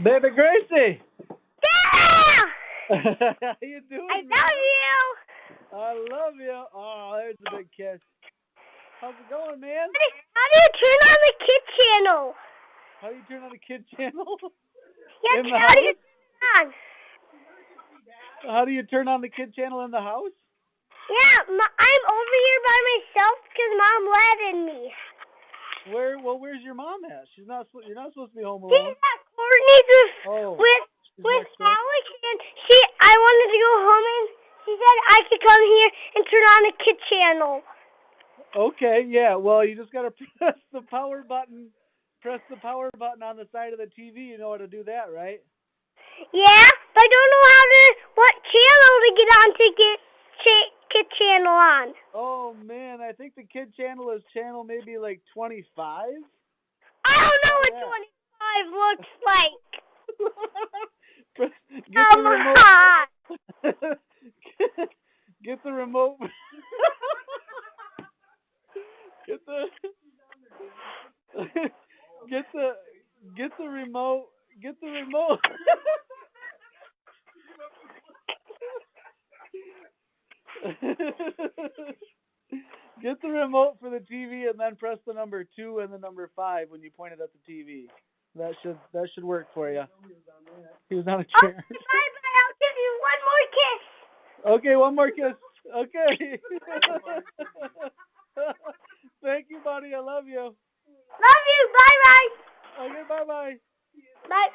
Baby Gracie! Yeah! How you doing, I man? love you! I love you. Oh, there's a big kiss. How's it going, man? How do you turn on the kid channel? How do you turn on the kid channel? Yeah, In the how do you house? turn it on? How do you turn on the kid channel in the house? Yeah, I'm over here by myself because Mom let me. Where's your mom at? You're not supposed to be home She's alone. at Courtney's Oh, she's with next door. Alex, and I wanted to go home, and she said I could come here and turn on the kid channel. Okay, yeah. Well, you just gotta press the power button. Press the power button on the side of the TV. You know how to do that, right? Yeah, but I don't know what channel to get on to get kid channel on. Oh man, I think the kid channel is channel maybe like 25. I don't know what Yeah. 25 looks like. Get the Come remote. on. Get the remote. Get the get the remote. Get the remote. Get the remote for the TV and then press the number 2 and the number 5 when you point it at the TV. That should work for you. He was on a chair. Bye-bye. I'll give you one more kiss. Okay, one more kiss. Okay. Thank you, buddy. I love you. Love you. Bye-bye. Okay, bye-bye. Bye.